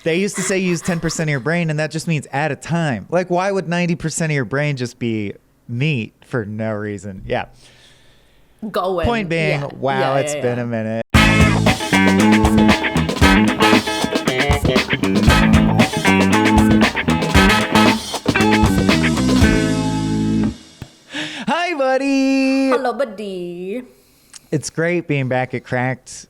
They used to say use 10% of your brain, and that just means at a time. Like, why would 90% of your brain just be meat for no reason? Yeah. Going. Point being, wow, it's been a minute. Hi, buddy. Hello, buddy. It's great being back at Cracked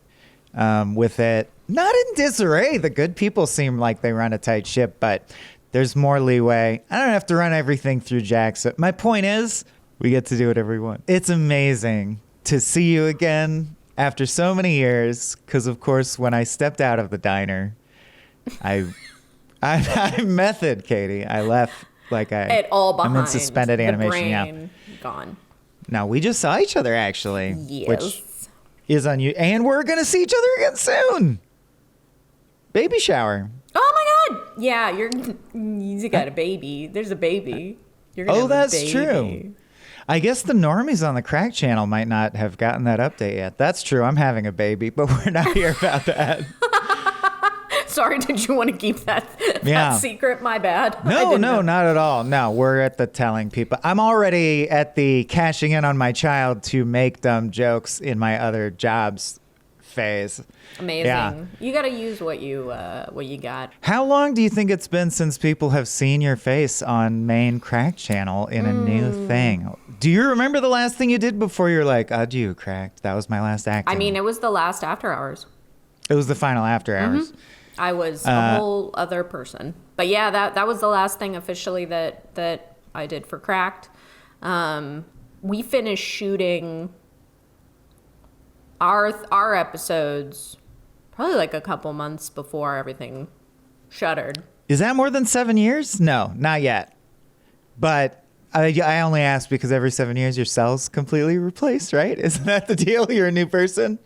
with it. Not in disarray. The good people seem like they run a tight ship, but there's more leeway. I don't have to run everything through Jack. So my point is, we get to do whatever we want. It's amazing to see you again after so many years. Because, of course, when I stepped out of the diner, I method, Katie. I left like it all behind. I'm in suspended animation. Brain gone. Now, we just saw each other, actually. Yes. Which is on you. And we're going to see each other again soon. Baby shower. Oh, my God. Yeah, you got a baby. There's a baby. You're gonna have that's a baby. True. I guess the normies on the Crack channel might not have gotten that update yet. That's true. I'm having a baby, but we're not here about that. Sorry, did you want to keep that secret? My bad. No, not at all. No, we're at the telling people. I'm already at the cashing in on my child to make dumb jokes in my other jobs phase. Amazing. Yeah. You got to use what you got. How long do you think it's been since people have seen your face on main Crack channel in a new thing? Do you remember the last thing you did before you're like, adieu, Cracked? That was my last acting. I mean, it was the last After Hours. It was the final After Hours. Mm-hmm. I was a whole other person. But yeah, that was the last thing officially that I did for Cracked. We finished shooting our episodes probably like a couple months before everything shuttered. Is that more than 7 years? No, not yet. But I only ask because every 7 years your cells completely replaced, right? Isn't that the deal? You're a new person?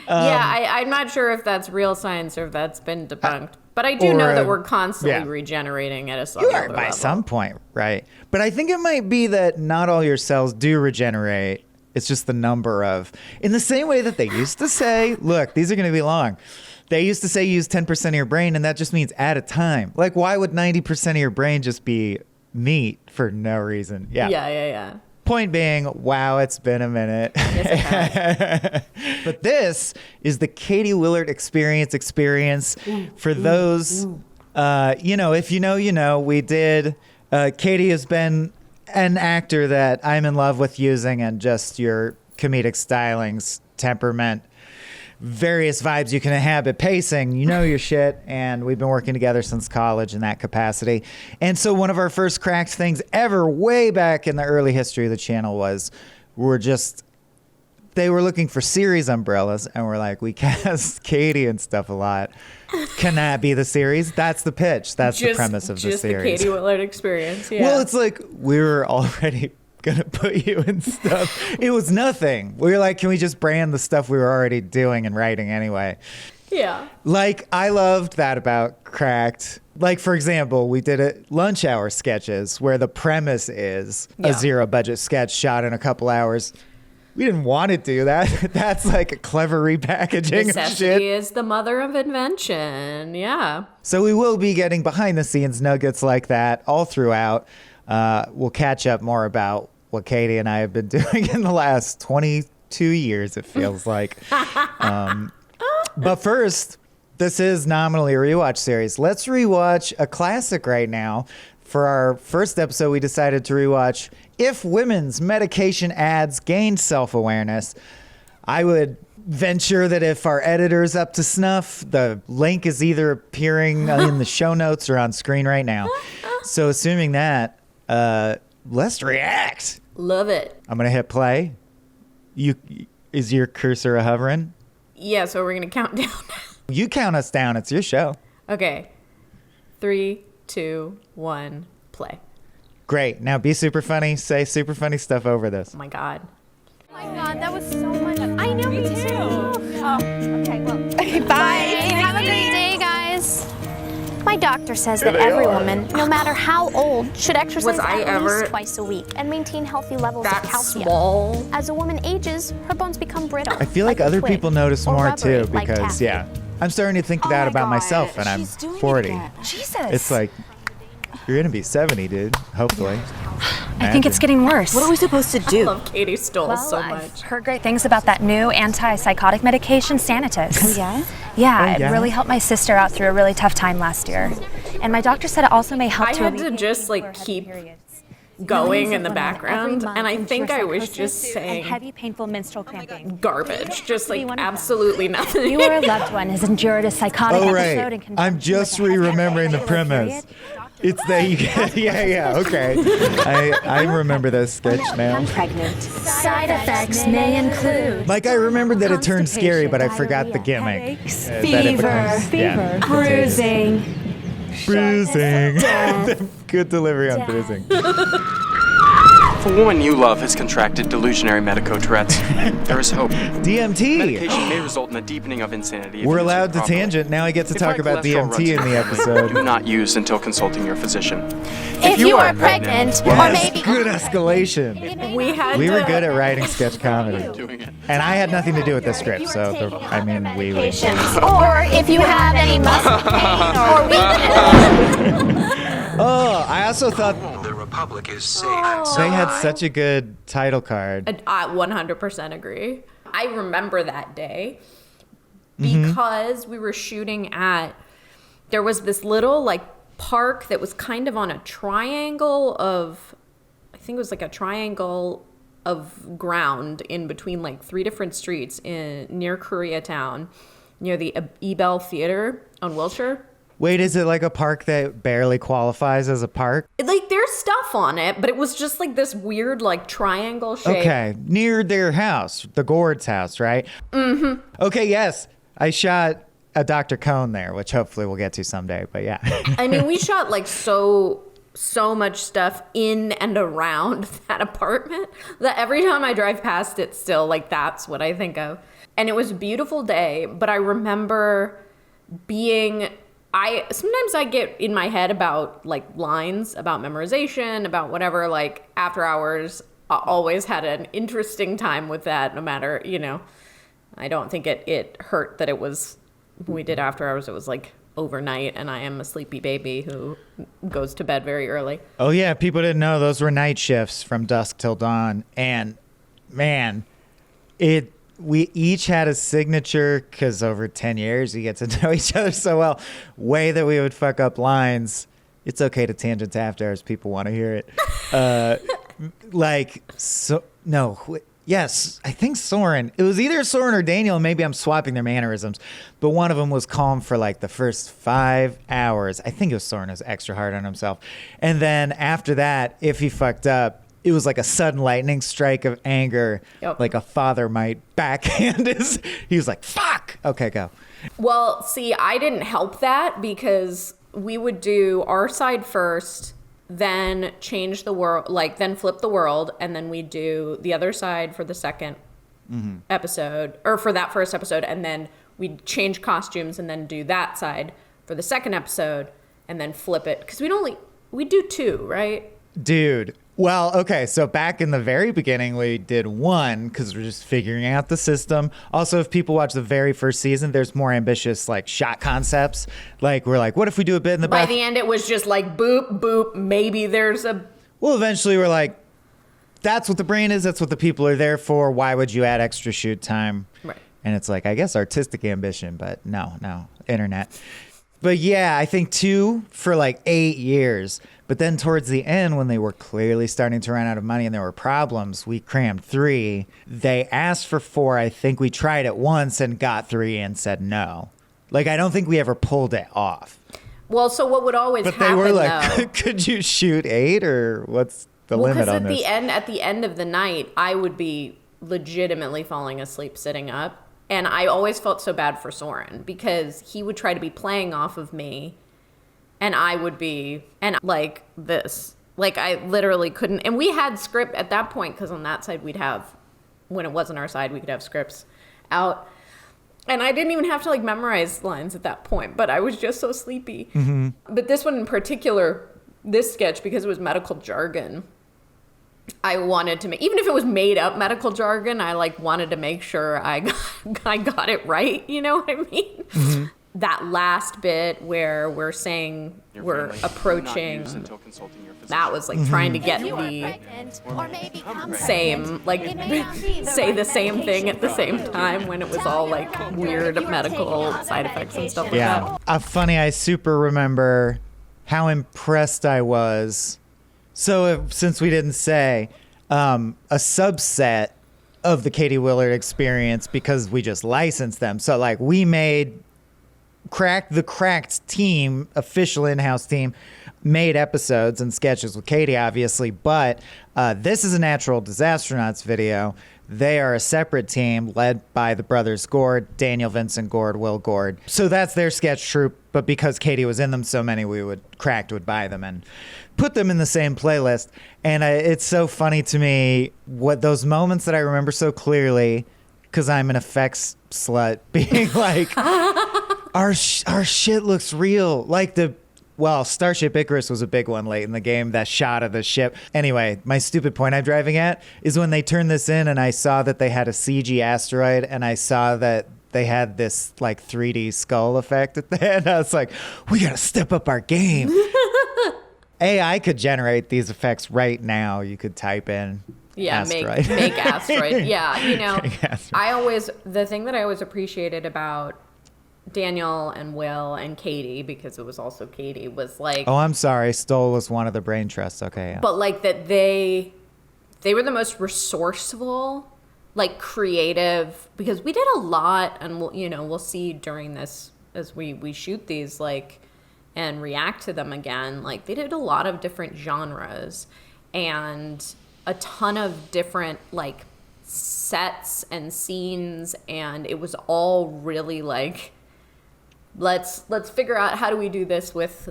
I'm not sure if that's real science or if that's been debunked. But I do know that we're constantly regenerating at a cellular level. By some point, right? But I think it might be that not all your cells do regenerate. It's just the number of, in the same way that they used to say, look, these are going to be long. They used to say use 10% of your brain, and that just means at a time. Like, why would 90% of your brain just be meat for no reason? Yeah. Point being, wow, it's been a minute. Yes, it has. But this is the Katie Willert experience for those, if you know, you know. We did, Katie has been an actor that I'm in love with using, and just your comedic stylings, temperament, various vibes you can inhabit, pacing, you know your shit, and we've been working together since college in that capacity. And so one of our first Cracked things ever, way back in the early history of the channel, they were looking for series umbrellas, and we're like, we cast Katie and stuff a lot. Can that be the series? That's the pitch. That's the premise of the series. Just the Katie Willert experience, yeah. Well, it's like we were already going to put you in stuff. It was nothing. We were like, can we just brand the stuff we were already doing and writing anyway? Yeah. Like, I loved that about Cracked. Like, for example, we did lunch hour sketches where the premise is a zero-budget sketch shot in a couple hours. We didn't want to do that. That's like a clever repackaging of shit. Necessity is the mother of invention. Yeah. So we will be getting behind the scenes nuggets like that all throughout. We'll catch up more about what Katie and I have been doing in the last 22 years, it feels like. But first, this is nominally a rewatch series. Let's rewatch a classic right now. For our first episode, we decided to rewatch If Women's Medication Ads Gained Self-Awareness. I would venture that if our editor's up to snuff, the link is either appearing in the show notes or on screen right now. So assuming that, let's react. Love it. I'm going to hit play. Is your cursor hovering? Yeah, so we're going to count down. You count us down. It's your show. Okay. 3, 2, 1, play. Great. Now be super funny. Say super funny stuff over this. Oh my God. Oh my God, that was so much. I know, me too. Oh, okay, well. Okay, bye. Have a great day, guys. My doctor says that every woman, no matter how old, should exercise at least twice a week and maintain healthy levels of calcium. As a woman ages, her bones become brittle. I feel like other people notice more too because, I'm starting to think that about myself, and I'm 40. Jesus. It's like, you're going to be 70, dude, hopefully. I think it's getting worse. What are we supposed to do? I love Katie Stoll so much. I've heard great things about that new antipsychotic medication, Sanitus. Oh, yeah? Yeah, yeah? it really helped my sister out through a really tough time last year. And my doctor said it also may help I to had to alleviate just pain like for heavy keep periods. going in the Millions of women background, every month and I think I endure was just psychosis saying and heavy, painful menstrual cramping. garbage, just to be like one of them. absolutely nothing. You or a loved one has endured a psychotic Oh, episode right. in conjunction I'm just with a heavy remembering the irregular premise. period. It's that you get, yeah, okay. I remember this sketch now. I'm pregnant. Side effects may include Like, I remembered that it turned scary, but I forgot the gimmick. headaches, That it becomes, yeah, bruising. bruising. Good delivery on bruising. If a woman you love has contracted delusionary medico-Tourette's, there is hope. DMT. Medication may result in a deepening of insanity. if We're used allowed to improperly. tangent. Now I get to If talk high about cholesterol DMT runs in the family, episode. Do not use until consulting your physician. If you are pregnant, or Yes, maybe good escalation. We We were good at writing sketch comedy. Doing it. And I had nothing to do with the script, so, we or if you have any muscle pain or weakness. Oh, I also thought The Republic is safe. they had such a good title card. I 100% agree. I remember that day because we were shooting at, there was this little like park that was kind of on a triangle of, I think it was like a triangle of ground in between like 3 different streets near Koreatown, near the Ebell Theater on Wilshire. Wait, is it like a park that barely qualifies as a park? Like there's stuff on it, but it was just like this weird like triangle shape. Okay, near their house, the Gord's house, right? Mm-hmm. Okay, yes. I shot a Dr. Cone there, which hopefully we'll get to someday, but yeah. I mean, we shot like so much stuff in and around that apartment that every time I drive past it still, like that's what I think of. And it was a beautiful day, but I remember sometimes I get in my head about like lines, about memorization, about whatever, like After Hours always had an interesting time with that, no matter, I don't think it hurt that it was, when we did After Hours, it was like overnight and I am a sleepy baby who goes to bed very early. Oh yeah, people didn't know those were night shifts from dusk till dawn. And man, we each had a signature, because over 10 years you get to know each other so well, way that we would fuck up lines. It's okay to tangent to After Hours. People want to hear it. Yes, I think Soren. It was either Soren or Daniel, and maybe I'm swapping their mannerisms. But one of them was calm for like the first 5 hours. I think it was Soren who was extra hard on himself. And then after that, if he fucked up, it was like a sudden lightning strike of anger, like a father might backhand his. He was like, fuck. Okay, go. Well, see, I didn't help that because we would do our side first, then change the world, like then flip the world, and then we do the other side for the second episode, or for that first episode, and then we'd change costumes and then do that side for the second episode, and then flip it. Because we do 2, right? Dude. Well, okay, so back in the very beginning, we did 1 because we're just figuring out the system. Also, if people watch the very first season, there's more ambitious like shot concepts. Like we're like, what if we do a bit in the By back? the end, it was just like boop, boop, maybe there's a... Well, eventually we're like, that's what the brain is. That's what the people are there for. Why would you add extra shoot time? Right. And it's like, I guess artistic ambition, but no, internet. But yeah, I think 2 for like 8 years. But then towards the end, when they were clearly starting to run out of money and there were problems, we crammed 3. They asked for 4. I think we tried it once and got 3 and said no. Like, I don't think we ever pulled it off. Well, so what would always But happen, they were like, though... could you shoot 8 or what's the limit on this? Because at the end of the night, I would be legitimately falling asleep sitting up. And I always felt so bad for Soren because he would try to be playing off of me and I would be, and like this, like I literally couldn't. And we had script at that point because on that side we'd have, when it wasn't our side, we could have scripts out. And I didn't even have to like memorize lines at that point, but I was just so sleepy. Mm-hmm. But this one in particular, this sketch, because it was medical jargon, I wanted to make, even if it was made up medical jargon, I like wanted to make sure I got it right. You know what I mean? Mm-hmm. That last bit where we're saying we're approaching, that was like trying to get the same, like say the same thing at the same time when it was all like weird medical side effects and stuff like that. Funny, I super remember how impressed I was. So since we didn't say, a subset of the Katie Willert experience, because we just licensed them. So like we made the Cracked team, official in-house team, made episodes and sketches with Katie, obviously, but this is a natural Disastronauts video. They are a separate team led by the brothers Gord, Daniel Vincent Gord, Will Gord. So that's their sketch troupe, but because Katie was in them so many, Cracked would buy them and put them in the same playlist. And it's so funny to me what those moments that I remember so clearly, because I'm an effects slut, being like, our shit looks real. Like Starship Icarus was a big one late in the game, that shot of the ship. Anyway, my stupid point I'm driving at is when they turned this in and I saw that they had a CG asteroid and I saw that they had this like 3D skull effect at the end. I was like, we got to step up our game. AI could generate these effects right now. You could type in asteroid. Make asteroid. Yeah, the thing that I always appreciated about Daniel and Will and Katie, because it was also Katie, was like, oh, I'm sorry, Stoll was one of the brain trusts. Okay, yeah. But like that they were the most resourceful, like creative, because we did a lot, and we'll see during this as we shoot these like and react to them again. Like they did a lot of different genres and a ton of different like sets and scenes, and it was all really like, let's figure out how do we do this with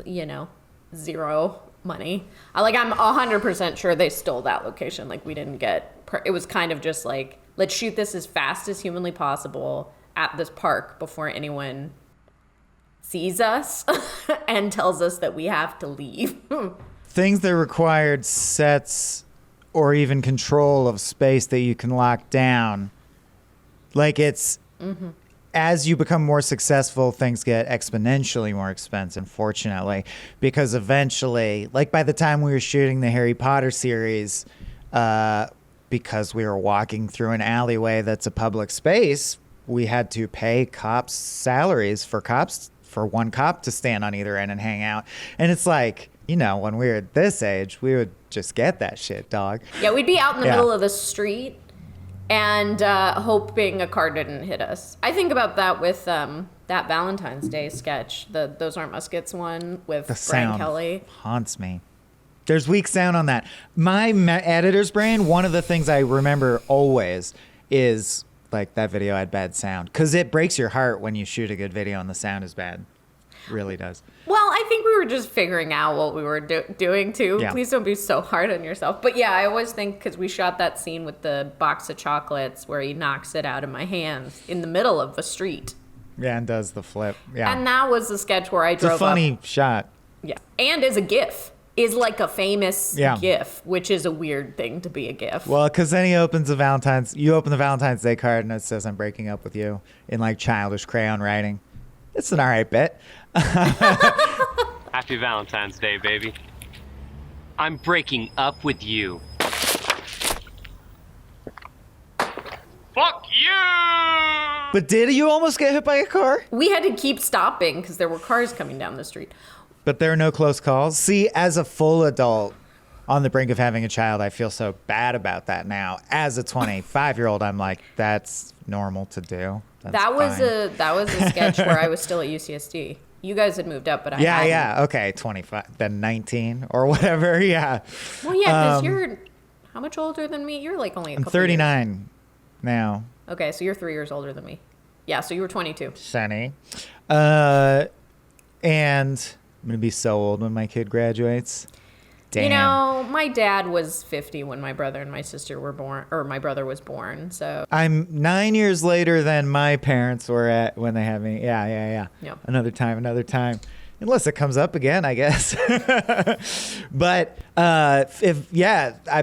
zero money. I'm 100% sure they stole that location. Like we didn't get, it was kind of just like, let's shoot this as fast as humanly possible at this park before anyone sees us and tells us that we have to leave. Things that required sets or even control of space that you can lock down. Like it's, as you become more successful, things get exponentially more expensive, unfortunately, because eventually, like by the time we were shooting the Harry Potter series, because we were walking through an alleyway that's a public space, we had to pay cops salaries for one cop to stand on either end and hang out. And it's like, when we were at this age, we would just get that shit, dog. Yeah, we'd be out in the middle of the street and hoping a car didn't hit us. I think about that with that Valentine's Day sketch, the Those Aren't Muskets one with Brian Kelly. Haunts me. There's weak sound on that. My editor's brain, one of the things I remember always is like that video had bad sound, because it breaks your heart when you shoot a good video and the sound is bad. It really does. Well, I think we were just figuring out what we were doing too. Yeah. Please don't be so hard on yourself. But yeah, I always think, because we shot that scene with the box of chocolates where he knocks it out of my hands in the middle of the street. Yeah, and does the flip. Yeah. And that was the sketch where I drove up. It's a funny shot. Yeah. And as a GIF. Is like a famous GIF, which is a weird thing to be a GIF. Well, because then you open the Valentine's Day card and it says, I'm breaking up with you, in like childish crayon writing. It's an all right bit. Happy Valentine's Day, baby. I'm breaking up with you. Fuck you! But did you almost get hit by a car? We had to keep stopping because there were cars coming down the street. But there are no close calls. See, as a full adult on the brink of having a child, I feel so bad about that now. As a 25-year-old, I'm like, that's normal to do. That was a sketch where I was still at UCSD. You guys had moved up, but I hadn't. Yeah. Okay, 25, then 19 or whatever. Yeah. Well, yeah, because you're how much older than me? You're like only a couple. I'm 39 now. Okay, so you're 3 years older than me. Yeah, so you were 22. Sunny. And I'm going to be so old when my kid graduates. Damn. My dad was 50 when my brother and my sister were born, or my brother was born, so. I'm 9 years later than my parents were at when they had me. Yeah. Yep. Another time. Unless it comes up again, I guess. But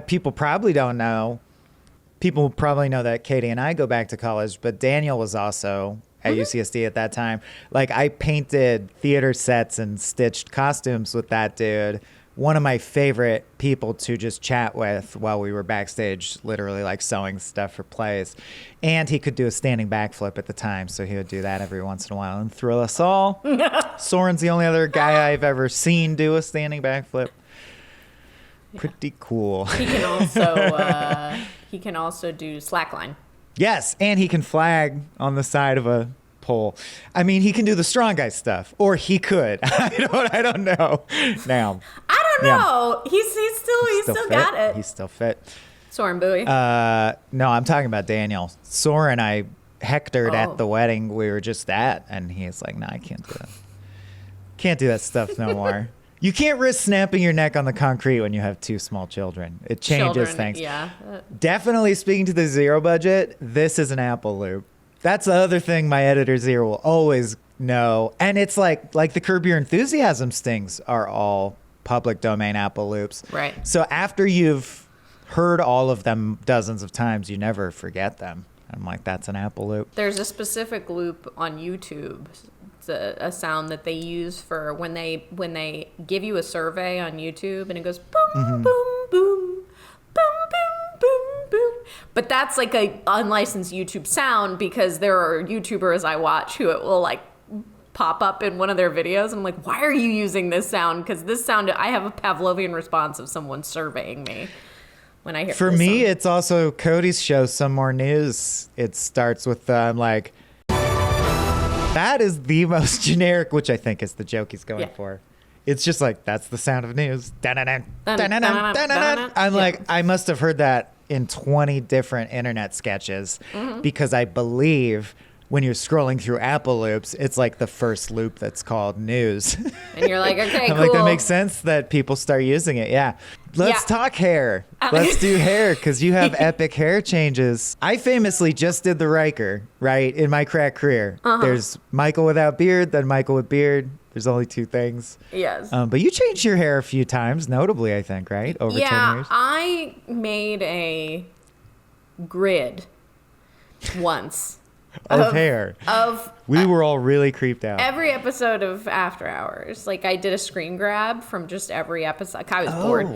people probably don't know. People probably know that Katie and I go back to college, but Daniel was also at UCSD at that time. Like, I painted theater sets and stitched costumes with that dude. One of my favorite people to just chat with while we were backstage, literally like sewing stuff for plays. And he could do a standing backflip at the time, so he would do that every once in a while and thrill us all. Soren's the only other guy I've ever seen do a standing backflip. Pretty cool. He can also do slackline. Yes, and he can flag on the side of a pole. I mean, he can do the strong guy stuff, or he could. I don't know. Now, I don't know. He's still fit. got it. He's still fit. Soren Bowie. No, I'm talking about Daniel. Soren, I hectored at the wedding we were just at, and he's like, "No, I can't do that. Can't do that stuff no more." You can't risk snapping your neck on the concrete when you have 2 small children. It changes things. Yeah. Definitely speaking to the zero budget, this is an Apple loop. That's the other thing my editor's ear will always know. And it's like the Curb Your Enthusiasm stings are all public domain Apple loops. Right. So after you've heard all of them dozens of times, you never forget them. I'm like, that's an Apple loop. There's a specific loop on YouTube. It's a sound that they use for when they give you a survey on YouTube, and it goes boom, boom, boom, boom, boom, boom, boom. But that's like a unlicensed YouTube sound, because there are YouTubers I watch who it will like pop up in one of their videos. I'm like, why are you using this sound? Because this sound, I have a Pavlovian response of someone surveying me when I hear. For this me, song. it's also Cody's show, Some More News. It starts with like, that is the most generic, which I think is the joke he's going for. It's just like, that's the sound of news. Dun-dun-dun, dun-dun-dun, dun-dun-dun. I'm like, I must have heard that in 20 different internet sketches, because I believe when you're scrolling through Apple loops, it's like the first loop that's called news. And you're like, okay, I'm cool. like, that makes sense that people start using it. Yeah. Let's talk hair. Let's do hair, because you have epic hair changes. I famously just did the Riker, right, in my crack career. There's Michael without beard, then Michael with beard. There's only 2 things. Yes. But you changed your hair a few times, notably, I think, right? Over 10 years. I made a grid once. Of hair. We were all really creeped out. Every episode of After Hours. Like, I did a screen grab from just every episode. I was bored.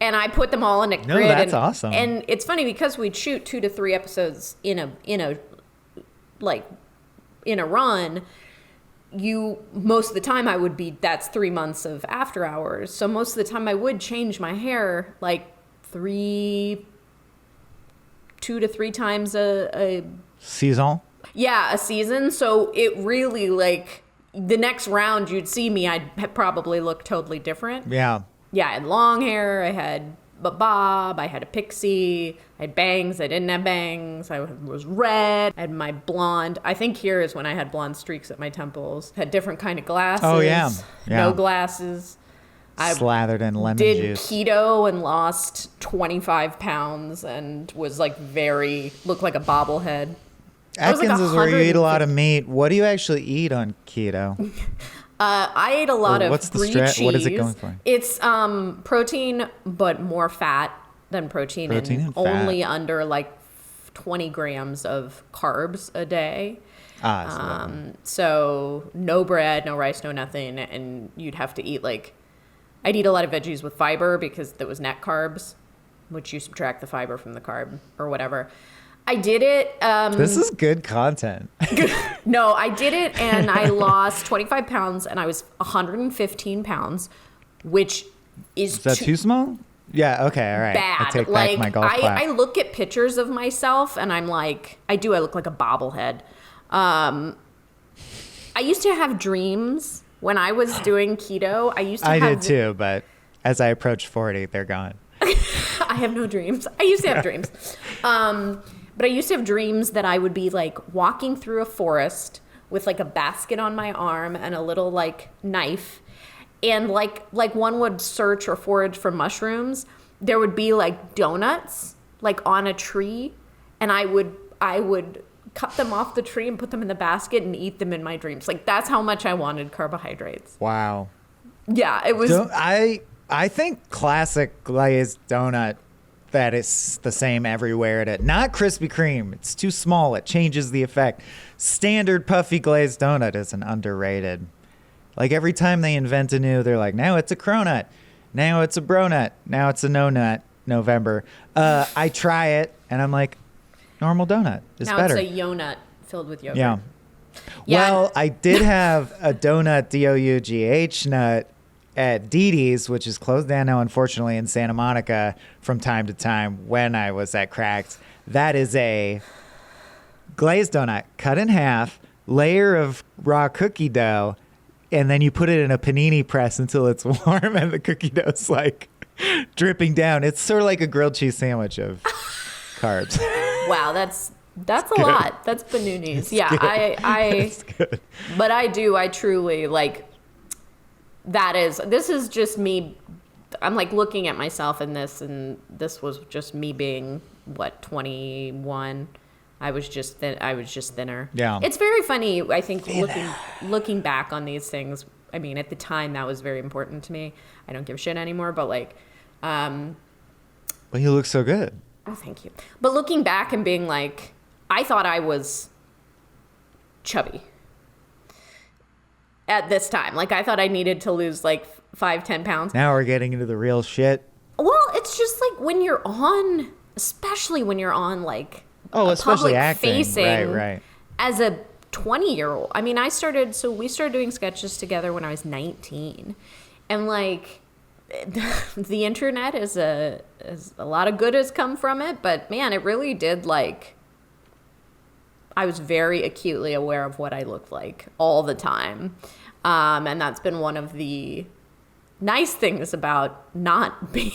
And I put them all in a grid. No, that's awesome. And it's funny, because we'd shoot 2 to 3 episodes in a run. Most of the time I would be, that's 3 months of After Hours. So most of the time I would change my hair like 2 to 3 times a season. Yeah, a season. So it really, like, the next round you'd see me, I'd probably look totally different. Yeah. Yeah, I had long hair, I had a bob, I had a pixie, I had bangs, I didn't have bangs, I was red, I had my blonde. I think here is when I had blonde streaks at my temples. Had different kind of glasses. Oh, yeah. No glasses. I slathered in lemon did juice. keto and lost 25 pounds and was like looked like a bobblehead. Atkins is where you eat a lot of meat. What do you actually eat on keto? I ate a lot of what's the brie cheese. What is it going for? It's protein, but more fat than protein and only under like 20 grams of carbs a day. So no bread, no rice, no nothing, and you'd have to eat I'd eat a lot of veggies with fiber because there was net carbs, which you subtract the fiber from the carb or whatever. I did it. This is good content. No, I did it, and I lost 25 pounds, and I was 115 pounds, which is that too small? Yeah. Okay. All right. Bad. I take back my golf clap. I look at pictures of myself, and I'm like, I look like a bobblehead. I used to have dreams when I was doing keto. I did too, but as I approached 40, they're gone. I have no dreams. I used to have dreams. But I used to have dreams that I would be like walking through a forest with like a basket on my arm and a little like knife. And like one would search or forage for mushrooms, there would be like donuts like on a tree. And I would cut them off the tree and put them in the basket and eat them in my dreams. Like, that's how much I wanted carbohydrates. Wow. Yeah, it was. I think classic glazed donut that is the same everywhere. Not Krispy Kreme. It's too small. It changes the effect. Standard puffy glazed donut is an underrated. Like every time they invent a new, they're like, now it's a cronut. Now it's a bronut. Now it's a no nut. November. I try it and I'm like, normal donut is now better. It's a yo-nut filled with yogurt. Yeah. Well, I did have a donut DOUGH nut at Dee Dee's, which is closed down now, unfortunately, in Santa Monica from time to time when I was at Crux. That is a glazed donut cut in half, layer of raw cookie dough, and then you put it in a panini press until it's warm and the cookie dough's like dripping down. It's sort of like a grilled cheese sandwich of carbs. Wow, that's a lot. That's bananas. Yeah, It's good. But I truly like. This is just me. I'm like looking at myself in this, and this was just me being 21. I was just thinner. Yeah. It's very funny. I think looking back on these things. I mean, at the time that was very important to me. I don't give a shit anymore, but like. But you look so good. Oh, thank you. But looking back and being like, I thought I was chubby at this time. Like, I thought I needed to lose like 5-10 pounds. Now we're getting into the real shit. Well, it's just like when you're on, especially when you're on like, especially public acting. facing Right. as a 20-year-old. I mean, we started doing sketches together when I was 19. And like, the internet is a lot of good has come from it, but man, it really did like, I was very acutely aware of what I looked like all the time. And that's been one of the nice things about not being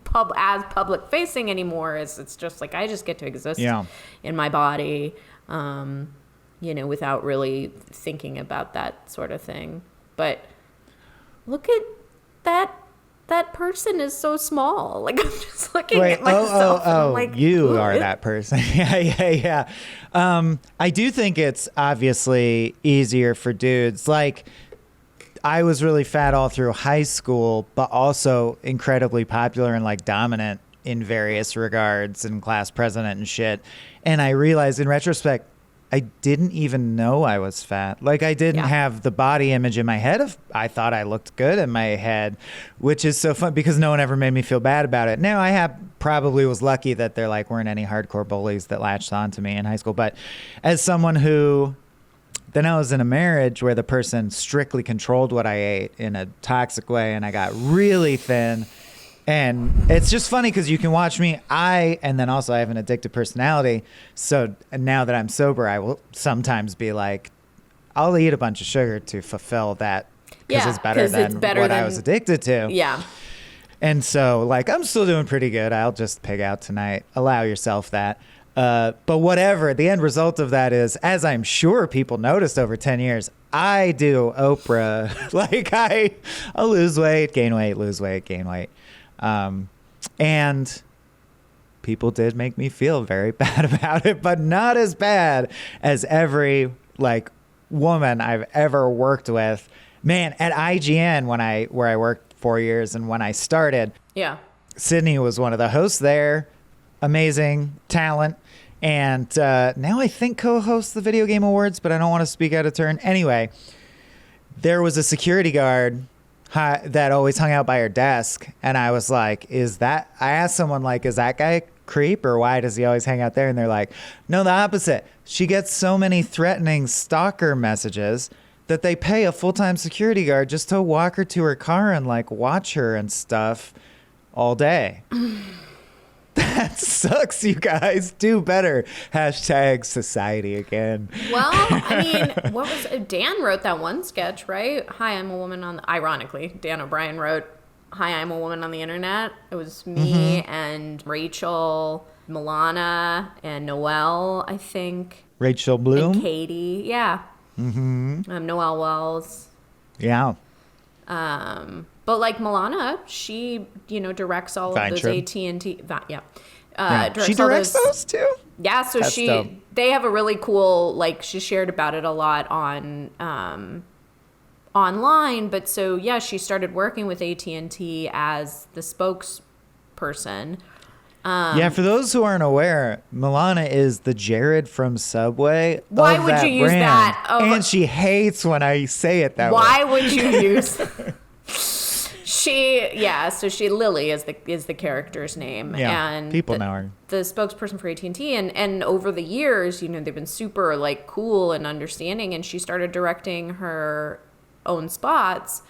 public facing anymore is it's just like, I just get to exist in my body, without really thinking about that sort of thing. But look at that person is so small. Like, I'm just looking at myself. And I'm like, you are that person. Yeah. I do think it's obviously easier for dudes. Like, I was really fat all through high school, but also incredibly popular and like dominant in various regards and class president and shit. And I realized in retrospect, I didn't even know I was fat. Like, I didn't have the body image in my head of, I thought I looked good in my head, which is so fun because no one ever made me feel bad about it. Now, I probably was lucky that there like weren't any hardcore bullies that latched onto me in high school. But as someone who, then I was in a marriage where the person strictly controlled what I ate in a toxic way, and I got really thin. And it's just funny because you can watch me. And then also I have an addictive personality. So now that I'm sober, I will sometimes be like, I'll eat a bunch of sugar to fulfill that because it's better than what I was addicted to. Yeah. And so like, I'm still doing pretty good. I'll just pig out tonight. Allow yourself that. But whatever, the end result of that is, as I'm sure people noticed over 10 years, I do Oprah. Like I'll lose weight, gain weight, lose weight, gain weight. And people did make me feel very bad about it, but not as bad as every like woman I've ever worked with. Man, at IGN where I worked 4 years and when I started, Sydney was one of the hosts there. Amazing talent. And now I think co-hosts the Video Game Awards, but I don't want to speak out of turn. Anyway, there was a security guard that always hung out by her desk, and I was like, I asked someone like, is that guy a creep or why does he always hang out there? And they're like, no, the opposite. She gets so many threatening stalker messages that they pay a full-time security guard just to walk her to her car and like watch her and stuff all day. That sucks, you guys. Do better. Hashtag society again. Well, I mean, Dan wrote that one sketch, right? Hi, I'm a woman ironically, Dan O'Brien wrote, Hi, I'm a woman on the internet. It was me and Rachel, Milana, and Noelle, I think. Rachel Bloom? And Katie, yeah. Noelle Wells. Yeah. But like Milana, she, directs all of those Vayntrub. AT&T. She directs those too? Yeah, so That's dope. they have a really cool, like, she shared about it a lot on online, but so yeah, she started working with AT&T as the spokesperson. Yeah, for those who aren't aware, Milana is the Jared from Subway. Why of would that you use brand. that? Oh, And she hates when I say it that way. why would you use so Lily is the character's name. Yeah, and people know her. The spokesperson for AT&T, and over the years, you know, they've been super like cool and understanding, and she started directing her own spots.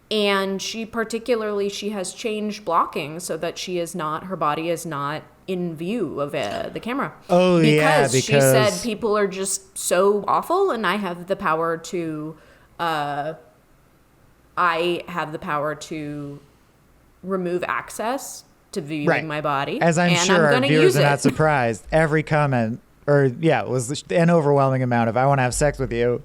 And she has changed blocking so that her body is not in view of the camera. Oh, because yeah, she said people are just so awful, and I have the power to remove access to viewing my body. As I'm and sure I'm our viewers are use not it. surprised. Every comment, was an overwhelming amount of, I want to have sex with you.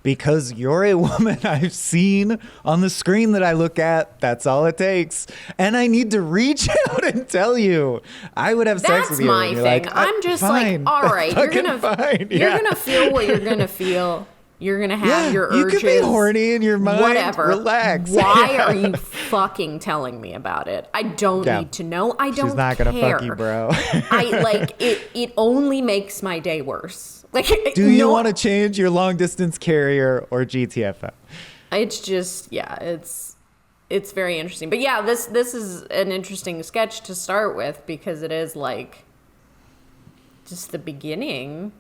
Because you're a woman I've seen on the screen that I look at. That's all it takes. And I need to reach out and tell you I would have sex with you. That's my And you're thing. like, I'm just fine. like, all right, you're gonna feel what you're gonna feel. You're gonna have your urges. You can be horny in your mind. Whatever. Relax. Why are you fucking telling me about it? I don't need to know. I don't care. She's not gonna fuck you, bro. I like it. It only makes my day worse. Like, do you want to change your long distance carrier or GTFO? It's just, it's very interesting. But yeah, this is an interesting sketch to start with because it is like just the beginning.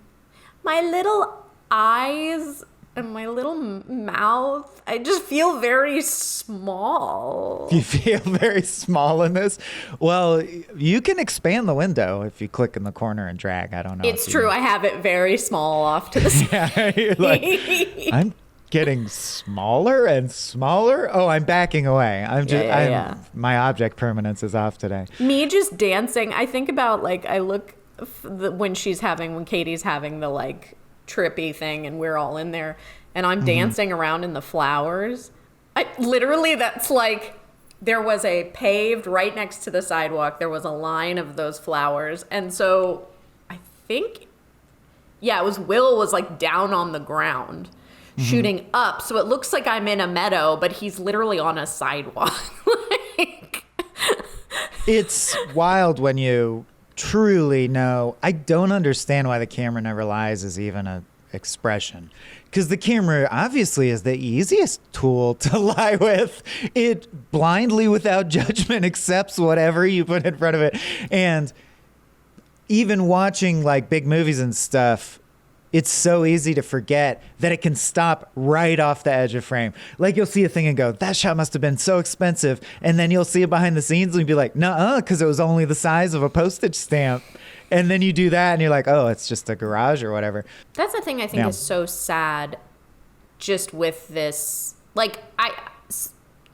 My little eyes and my little mouth, I just feel very small. You feel very small in this? Well, you can expand the window if you click in the corner and drag. I don't know. It's true. I have it very small off to the side. Yeah, you're like, I'm getting smaller and smaller. Oh, I'm backing away. My object permanence is off today. Me just dancing. I think about like, I look when Katie's having the like trippy thing and we're all in there and I'm dancing around in the flowers. That's like, there was a paved right next to the sidewalk. There was a line of those flowers. And so I think, Will was like down on the ground shooting up. So it looks like I'm in a meadow, but he's literally on a sidewalk. It's wild when you truly know. I don't understand why the camera never lies is even a expression, because the camera obviously is the easiest tool to lie with. It blindly, without judgment, accepts whatever you put in front of it. And even watching like big movies and stuff, it's so easy to forget that it can stop right off the edge of frame. Like you'll see a thing and go, that shot must have been so expensive. And then you'll see it behind the scenes and you'll be like, nuh-uh, because it was only the size of a postage stamp. And then you do that and you're like, oh, it's just a garage or whatever. That's the thing I think is so sad just with this. Like,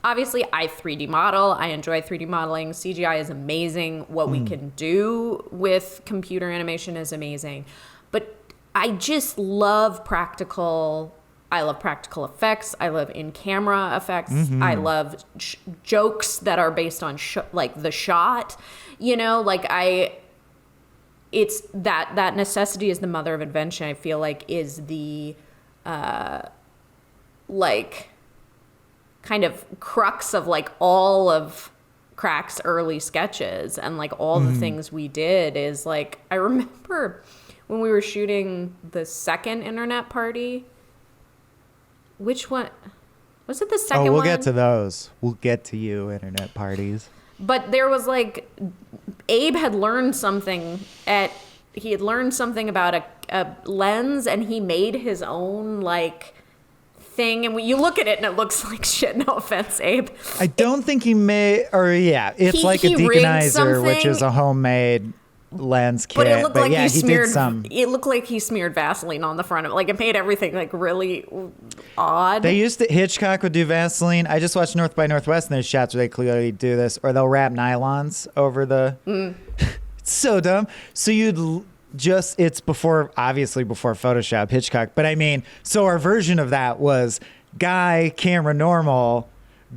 obviously I 3D model. I enjoy 3D modeling. CGI is amazing. What we can do with computer animation is amazing. But I just love practical. I love practical effects. I love in-camera effects. I love jokes that are based on like the shot. You know, like it's that necessity is the mother of invention. I feel like is the like kind of crux of like all of Crack's early sketches and like all the things we did is like, I remember when we were shooting the second internet party. Which one? Was it the second one? Oh, we'll get to those. We'll get to you, internet parties. But there was like, Abe had learned something about a lens and he made his own like thing. And when you look at it and it looks like shit, no offense, Abe. I don't think he made, it's like a deconizer, which is a homemade lens kit. But it looked like he did some. It looked like he smeared Vaseline on the front of it. Like it made everything like really odd. Hitchcock would do Vaseline. I just watched North by Northwest and there's shots where they clearly do this, or they'll wrap nylons over the. It's so dumb. So it's obviously before Photoshop, Hitchcock. But I mean, so our version of that was guy, camera normal,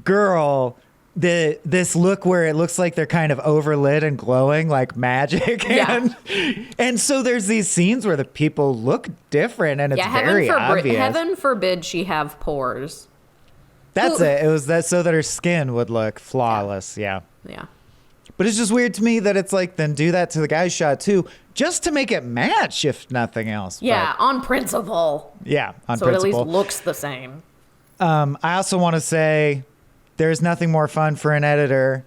girl, this look where it looks like they're kind of overlit and glowing like magic. Yeah. And so there's these scenes where the people look different and it's very obvious. Heaven forbid she have pores. That's it. It was that so that her skin would look flawless. Yeah. Yeah. But it's just weird to me that it's like, then do that to the guy's shot too, just to make it match, if nothing else. Yeah, on principle. Yeah, on so principle. So it at least looks the same. I also want to say there's nothing more fun for an editor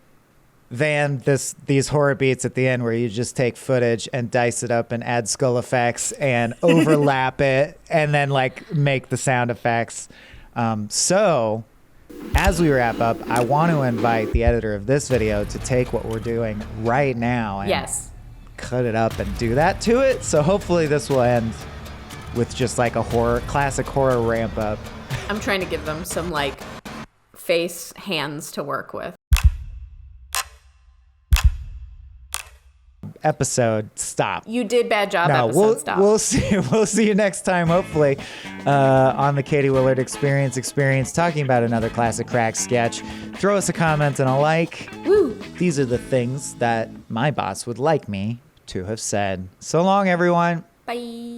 than these horror beats at the end where you just take footage and dice it up and add skull effects and overlap it and then like make the sound effects. So as we wrap up, I want to invite the editor of this video to take what we're doing right now and cut it up and do that to it. So hopefully this will end with just like a classic horror ramp up. I'm trying to give them some like face hands to work with. Episode, stop. You did bad job. Episode, stop. We'll see you next time, hopefully, on the Katie Willert Experience, talking about another classic Crux sketch. Throw us a comment and a like. Woo. These are the things that my boss would like me to have said. So long, everyone. Bye.